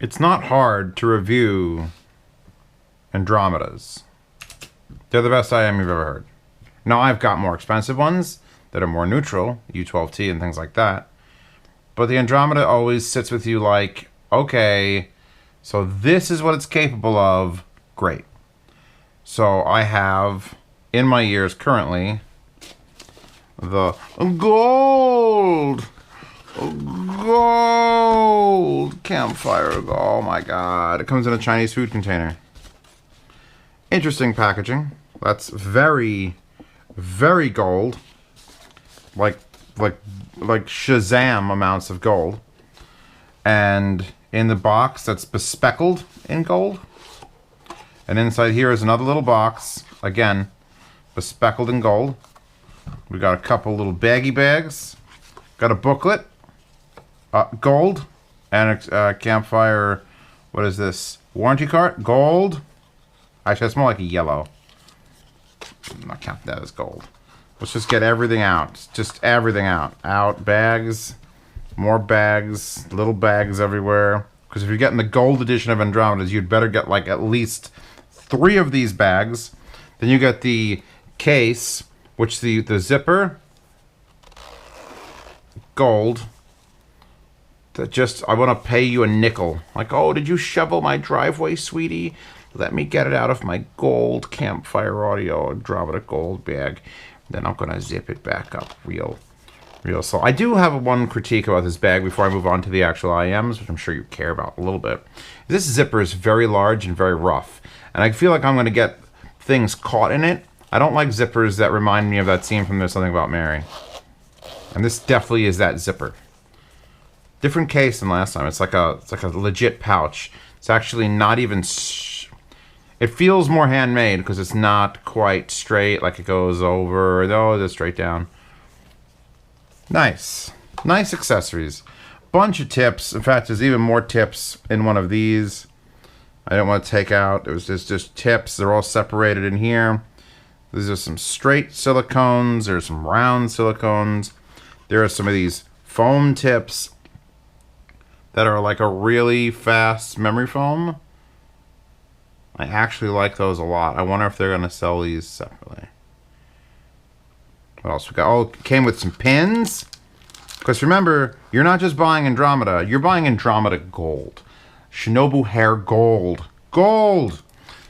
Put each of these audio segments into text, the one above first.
It's not hard to review Andromedas. They're the best IM you've ever heard. Now, I've got more expensive ones that are more neutral, U12T and things like that. But the Andromeda always sits with you like, okay, so this is what it's capable of. Great. So I have, in my ears currently, the gold Campfire. Oh my god. It comes in a Chinese food container. Interesting packaging. That's very, very gold. Like Shazam amounts of gold. And in the box that's bespeckled in gold. And inside here is another little box. Again, bespeckled in gold. We got a couple little baggy bags. Got a booklet. Gold. And a Campfire, what is this? Warranty card. Gold. Actually, it's more like a yellow. I'm not counting that as gold. Let's just get everything out. Just everything out. Out. Bags. More bags. Little bags everywhere. Because if you're getting the gold edition of Andromedas, you'd better get like at least 3 of these bags. Then you get the case, which the zipper. Gold. That just, I want to pay you a nickel. Like, oh, did you shovel my driveway, sweetie? Let me get it out of my gold Campfire Audio Andromeda gold bag. Then I'm going to zip it back up real. So I do have one critique about this bag before I move on to the actual IMs, which I'm sure you care about a little bit. This zipper is very large and very rough. And I feel like I'm going to get things caught in it. I don't like zippers that remind me of that scene from There's Something About Mary. And this definitely is that zipper. Different case than last time. It's like a legit pouch. It's actually not even... It feels more handmade because it's not quite straight, like it goes over. No, it's straight down. Nice. Nice accessories. Bunch of tips. In fact, there's even more tips in one of these. I didn't want to take out. It was just tips. They're all separated in here. These are some straight silicones. There's some round silicones. There are some of these foam tips that are like a really fast memory foam. I actually like those a lot. I wonder if they're going to sell these separately. What else we got? Oh, it came with some pins. Because remember, you're not just buying Andromeda. You're buying Andromeda Gold. Shinobu Hair Gold. Gold!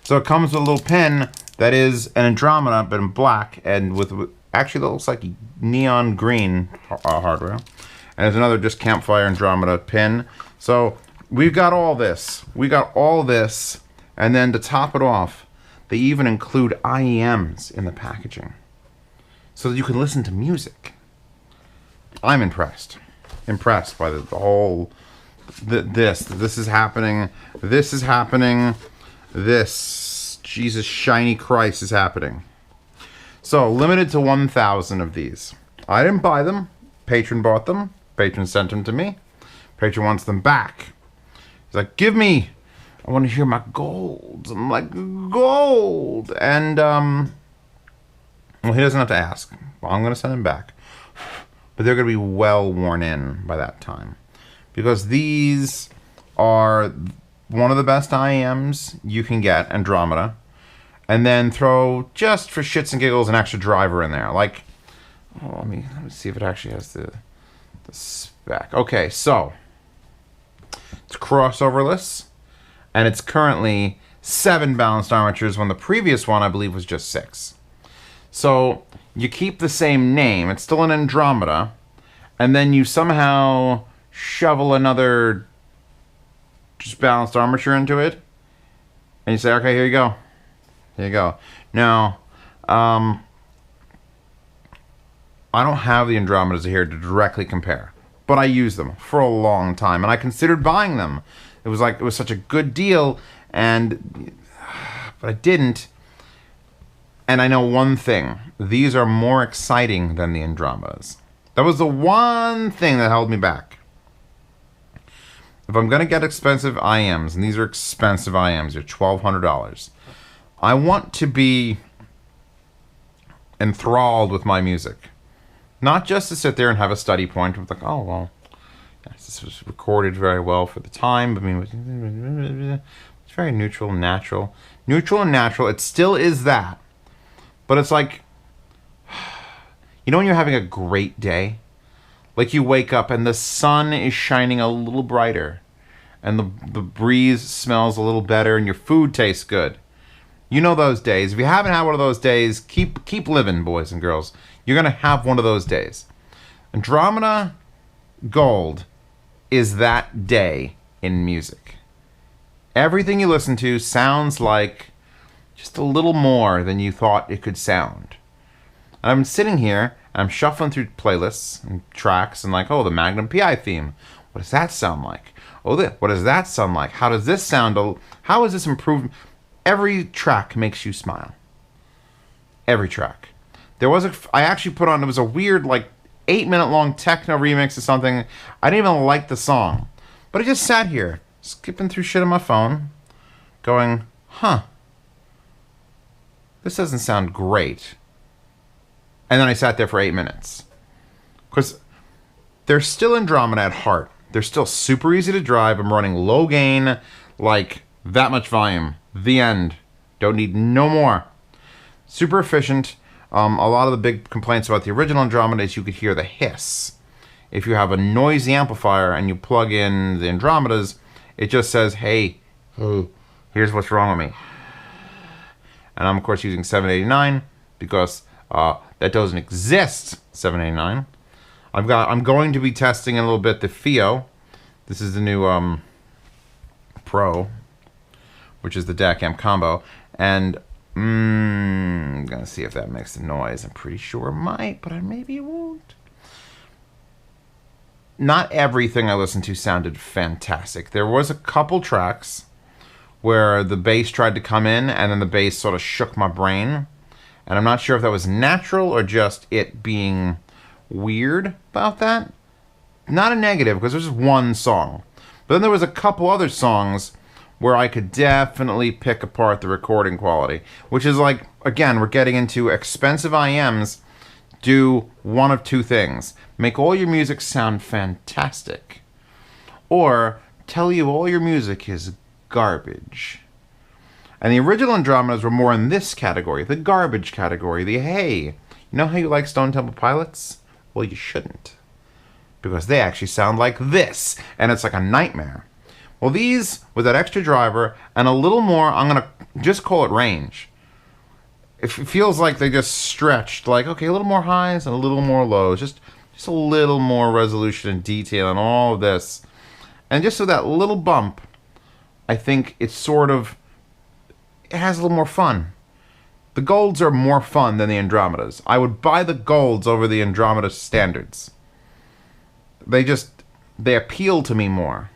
So it comes with a little pin that is an Andromeda, but in black. And with actually, that looks like neon green hardware. And there's another just Campfire Andromeda pin. So we've got all this. We got all this. And then to top it off, they even include IEMs in the packaging. So that you can listen to music. I'm impressed. Impressed by the whole... This is happening. This is happening. This, Jesus shiny Christ, is happening. So, limited to 1,000 of these. I didn't buy them. Patron bought them. Patron sent them to me. Patron wants them back. He's like, give me... I want to hear my golds. I'm like, gold. And, well, he doesn't have to ask. Well, I'm going to send them back. But they're going to be well worn in by that time. Because these are one of the best IEMs you can get, Andromeda. And then throw, just for shits and giggles, an extra driver in there. Like, oh, let me see if it actually has the spec. Okay, so, it's crossoverless. And it's currently 7 balanced armatures when the previous one, I believe, was just 6. So you keep the same name. It's still an Andromeda. And then you somehow shovel another just balanced armature into it. And you say, okay, here you go. Here you go. Now, I don't have the Andromedas here to directly compare. But I used them for a long time. And I considered buying them. It was such a good deal, but I didn't. And I know one thing. These are more exciting than the Andromedas. That was the one thing that held me back. If I'm going to get expensive IMs, and these are expensive IMs, they're $1,200, I want to be enthralled with my music. Not just to sit there and have a study point of like, oh, well, Yes, this was recorded very well for the time. I mean, it's very neutral and natural. Neutral and natural. It still is that. But it's like, you know when you're having a great day? Like you wake up and the sun is shining a little brighter. And the breeze smells a little better and your food tastes good. You know those days. If you haven't had one of those days, keep living, boys and girls. You're going to have one of those days. Andromeda Gold is that day in music. Everything you listen to sounds like just a little more than you thought it could sound. And I'm sitting here, and I'm shuffling through playlists and tracks, and like, oh, the Magnum PI theme. What does that sound like? Oh, what does that sound like? How does this sound? How is this improved? Every track makes you smile. Every track. I actually put on, it was a weird, like, 8-minute long techno remix of something. I didn't even like the song. But I just sat here, skipping through shit on my phone, going, huh, this doesn't sound great. And then I sat there for 8 minutes. Because they're still Andromeda at heart. They're still super easy to drive. I'm running low gain, like that much volume. The end. Don't need no more. Super efficient. A lot of the big complaints about the original Andromeda is you could hear the hiss. If you have a noisy amplifier and you plug in the Andromedas, it just says, hey, here's what's wrong with me. And I'm, of course, using 789 because that doesn't exist, 789. I'm going to be testing a little bit the FIO. This is the new Pro, which is the DAC amp combo. And I'm going to see if that makes the noise. I'm pretty sure it might, but maybe it won't. Not everything I listened to sounded fantastic. There was a couple tracks where the bass tried to come in, and then the bass sort of shook my brain. And I'm not sure if that was natural or just it being weird about that. Not a negative, because there's just one song. But then there was a couple other songs where I could definitely pick apart the recording quality. Which is like, again, we're getting into expensive IMs. Do one of two things. Make all your music sound fantastic. Or tell you all your music is garbage. And the original Andromedas were more in this category. The garbage category. The hey. You know how you like Stone Temple Pilots? Well, you shouldn't. Because they actually sound like this. And it's like a nightmare. Well, these, with that extra driver, and a little more, I'm going to just call it range. It feels like they just stretched, like, okay, a little more highs and a little more lows. Just a little more resolution and detail and all of this. And just with that little bump, I think it's sort of, it has a little more fun. The golds are more fun than the Andromedas. I would buy the golds over the Andromeda standards. They appeal to me more.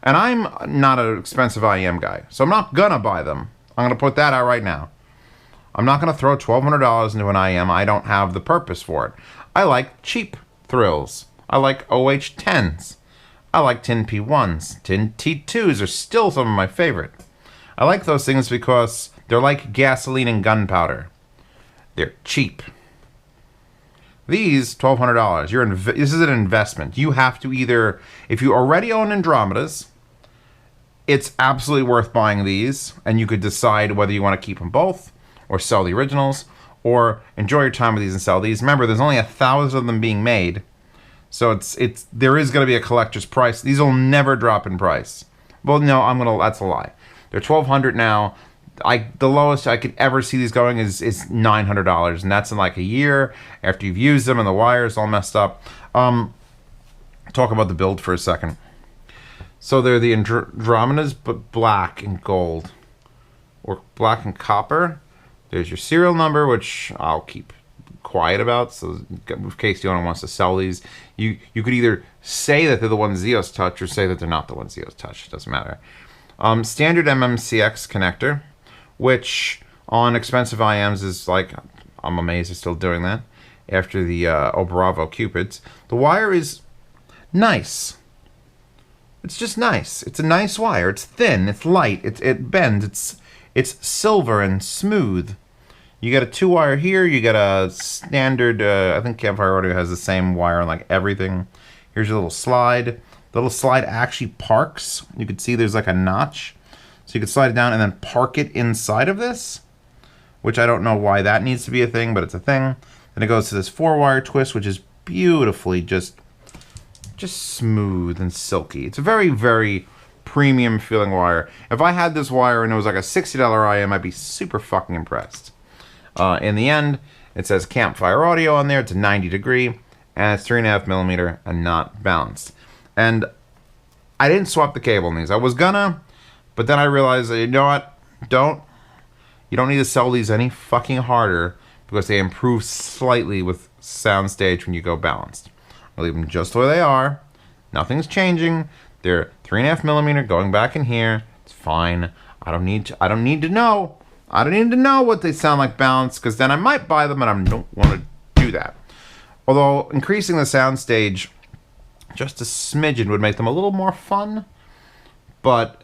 And I'm not an expensive IEM guy, so I'm not gonna buy them. I'm gonna put that out right now. I'm not gonna throw $1,200 into an IEM. I don't have the purpose for it. I like cheap thrills. I like OH10s. I like Tin P1s. Tin T2s are still some of my favorite. I like those things because they're like gasoline and gunpowder. They're cheap. These, $1,200. This is an investment. You have to either, if you already own Andromedas, it's absolutely worth buying these, and you could decide whether you want to keep them both, or sell the originals, or enjoy your time with these and sell these. Remember, there's only 1,000 of them being made, so there is going to be a collector's price. These will never drop in price. Well, no, that's a lie. They're $1,200 now. The lowest I could ever see these going is $900, and that's in like a year after you've used them and the wire's all messed up. Talk about the build for a second. So they're the Andromedas, but black and gold, or black and copper. There's your serial number, which I'll keep quiet about, so in case the owner wants to sell these, you could either say that they're the ones Zeos touch or say that they're not the ones Zeos touch. It doesn't matter. Standard MMCX connector, which on expensive IMs is like, I'm amazed they're still doing that after the Bravo Cupids. The wire is nice. It's just nice. It's a nice wire. It's thin. It's light. It bends. It's silver and smooth. You get a 2-wire here. You get a standard, I think Campfire Audio has the same wire on like everything. Here's your little slide. The little slide actually parks. You can see there's like a notch. So you can slide it down and then park it inside of this, which I don't know why that needs to be a thing, but it's a thing. Then it goes to this 4-wire twist, which is beautifully just smooth and silky. It's a very, very premium feeling wire. If I had this wire and it was like a $60 IM, I'd be super fucking impressed. In the end, it says Campfire Audio on there. It's a 90 degree, and it's 3.5mm and not balanced. And I didn't swap the cable in these. I was gonna, but then I realized that, you know what? You don't need to sell these any fucking harder because they improve slightly with soundstage when you go balanced. I'll leave them just the way they are. Nothing's changing. They're 3.5mm going back in here. It's fine. I don't need to know. I don't need to know what they sound like balanced, because then I might buy them and I don't want to do that. Although increasing the soundstage just a smidgen would make them a little more fun. But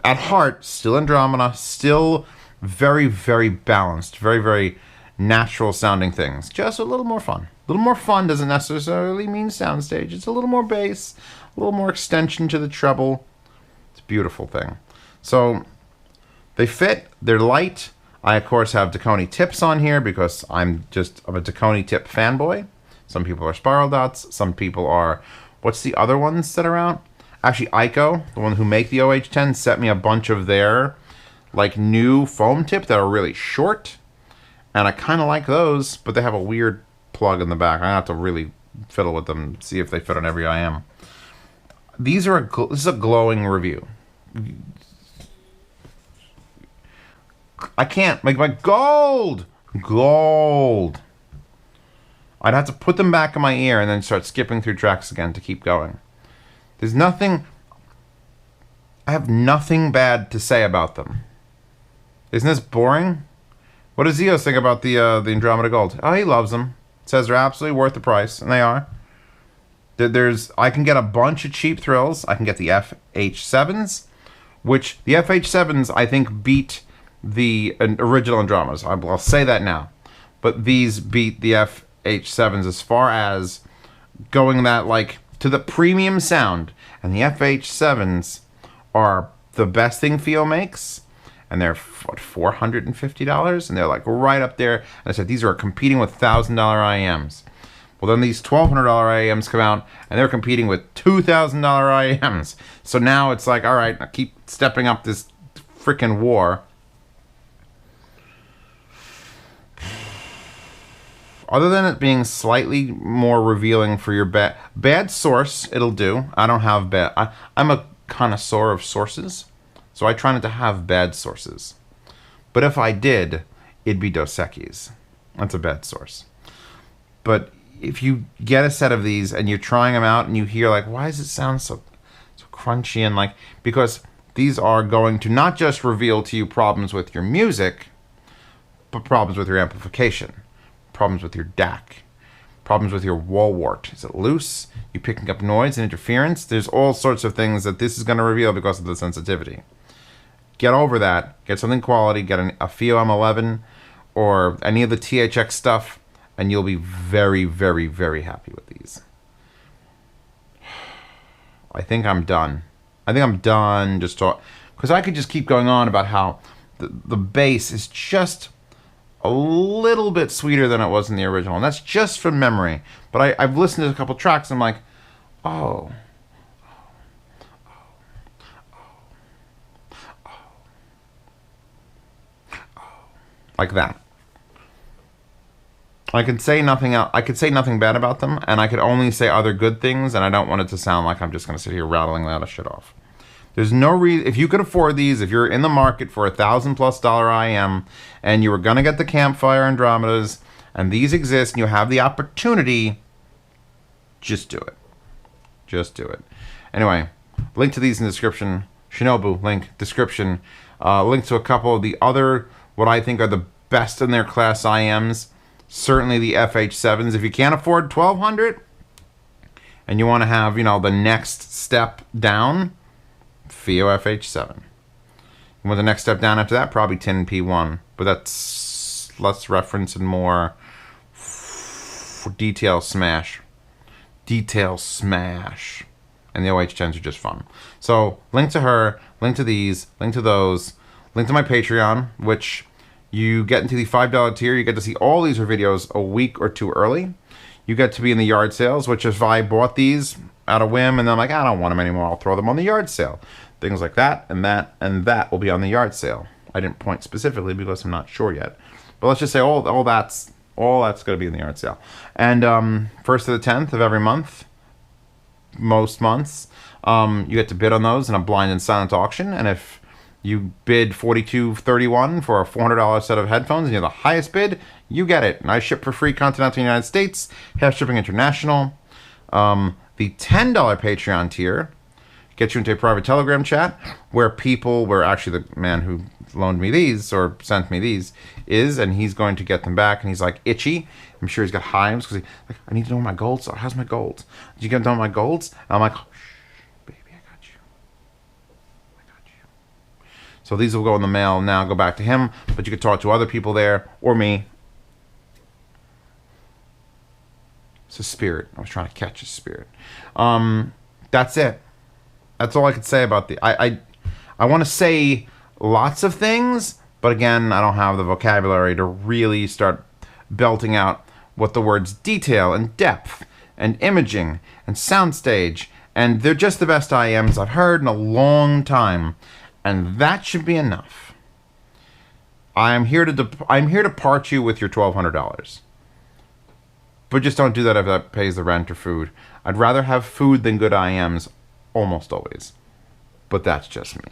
at heart, still Andromeda, still very, very balanced, very, very natural sounding things. Just a little more fun. A little more fun doesn't necessarily mean soundstage. It's a little more bass, a little more extension to the treble. It's a beautiful thing. So they fit, they're light. I, of course, have Taconi tips on here because I'm a Taconi tip fanboy. Some people are Spiral Dots. Some people are, what's the other ones that are out? Actually, Ico, the one who make the OH10, sent me a bunch of their like new foam tip that are really short. And I kind of like those, but they have a weird plug in the back. I have to really fiddle with them, see if they fit on every IM. This is a glowing review. I can't make my gold. I'd have to put them back in my ear and then start skipping through tracks again to keep going. There's nothing. I have nothing bad to say about them. Isn't this boring? What does Zeos think about the Andromeda Gold? Oh, he loves them. Says they're absolutely worth the price, and they are. I can get a bunch of cheap thrills. I can get the FH7s, which the FH7s I think beat the original Andromedas. I'll say that now. But these beat the FH7s as far as going that like to the premium sound. And the FH7s are the best thing Fio makes. And they're what, $450, and they're like right up there. And I said these are competing with $1,000 IMs. Well, then these $1,200 IMs come out, and they're competing with $2,000 IMs. So now it's like, all right, I keep stepping up this freaking war. Other than it being slightly more revealing for your bad source, it'll do. I don't have bad. I'm a connoisseur of sources. So I try not to have bad sources. But if I did, it'd be Dos Equis. That's a bad source. But if you get a set of these and you're trying them out and you hear like, why does it sound so crunchy? And like, because these are going to not just reveal to you problems with your music, but problems with your amplification, problems with your DAC, problems with your wall wart. Is it loose? You picking up noise and interference? There's all sorts of things that this is going to reveal because of the sensitivity. Get over that. Get something quality. Get a Fio M11 or any of the THX stuff, and you'll be very, very, very happy with these. I think I'm done. Just talk, because I could just keep going on about how the bass is just a little bit sweeter than it was in the original, and that's just from memory. But I've listened to a couple tracks, and I'm like, oh. Like that. I could say nothing else. I could say nothing bad about them, and I could only say other good things, and I don't want it to sound like I'm just going to sit here rattling that shit off. There's no reason. If you could afford these, if you're in the market for $1,000+ IM, and you were going to get the Campfire Andromedas, and these exist, and you have the opportunity, just do it. Just do it. Anyway, link to these in the description. Shinobu, link, description. Link to a couple of the other, what I think are the best in their class IMs. Certainly the FH7s. If you can't afford $1,200 and you want to have, the next step down, Fio FH7. You want the next step down after that? Probably Tin P1. But that's less reference and more detail smash. Detail smash. And the OH10s are just fun. So link to her, link to these, link to those, link to my Patreon, which you get into the $5 tier. You get to see all these videos a week or two early. You get to be in the yard sales, which if I bought these out of whim and then I'm like, I don't want them anymore, I'll throw them on the yard sale. Things like that and that and that will be on the yard sale. I didn't point specifically because I'm not sure yet. But let's just say all that's going to be in the yard sale. And 1st to the 10th of every month, most months, you get to bid on those in a blind and silent auction. And if you bid $42.31 for a $400 set of headphones and you're the highest bid, you get it. And I ship for free continental United States, half shipping international. The $10 Patreon tier gets you into a private Telegram chat where actually the man who loaned me these or sent me these is, and he's going to get them back, and he's like itchy. I'm sure he's got hives because I need to know my golds. So how's my golds? Did you get done my golds? And I'm like, oh, shh, baby, I got you. So these will go in the mail now, go back to him, but you could talk to other people there or me. It's a spirit. I was trying to catch a spirit. That's it. That's all I could say about the... I want to say lots of things, but again, I don't have the vocabulary to really start belting out what the words detail and depth and imaging and soundstage, and they're just the best IMs I've heard in a long time, and that should be enough. I'm here to part you with your $1,200. But just don't do that if that pays the rent or food. I'd rather have food than good IMs almost always. But that's just me.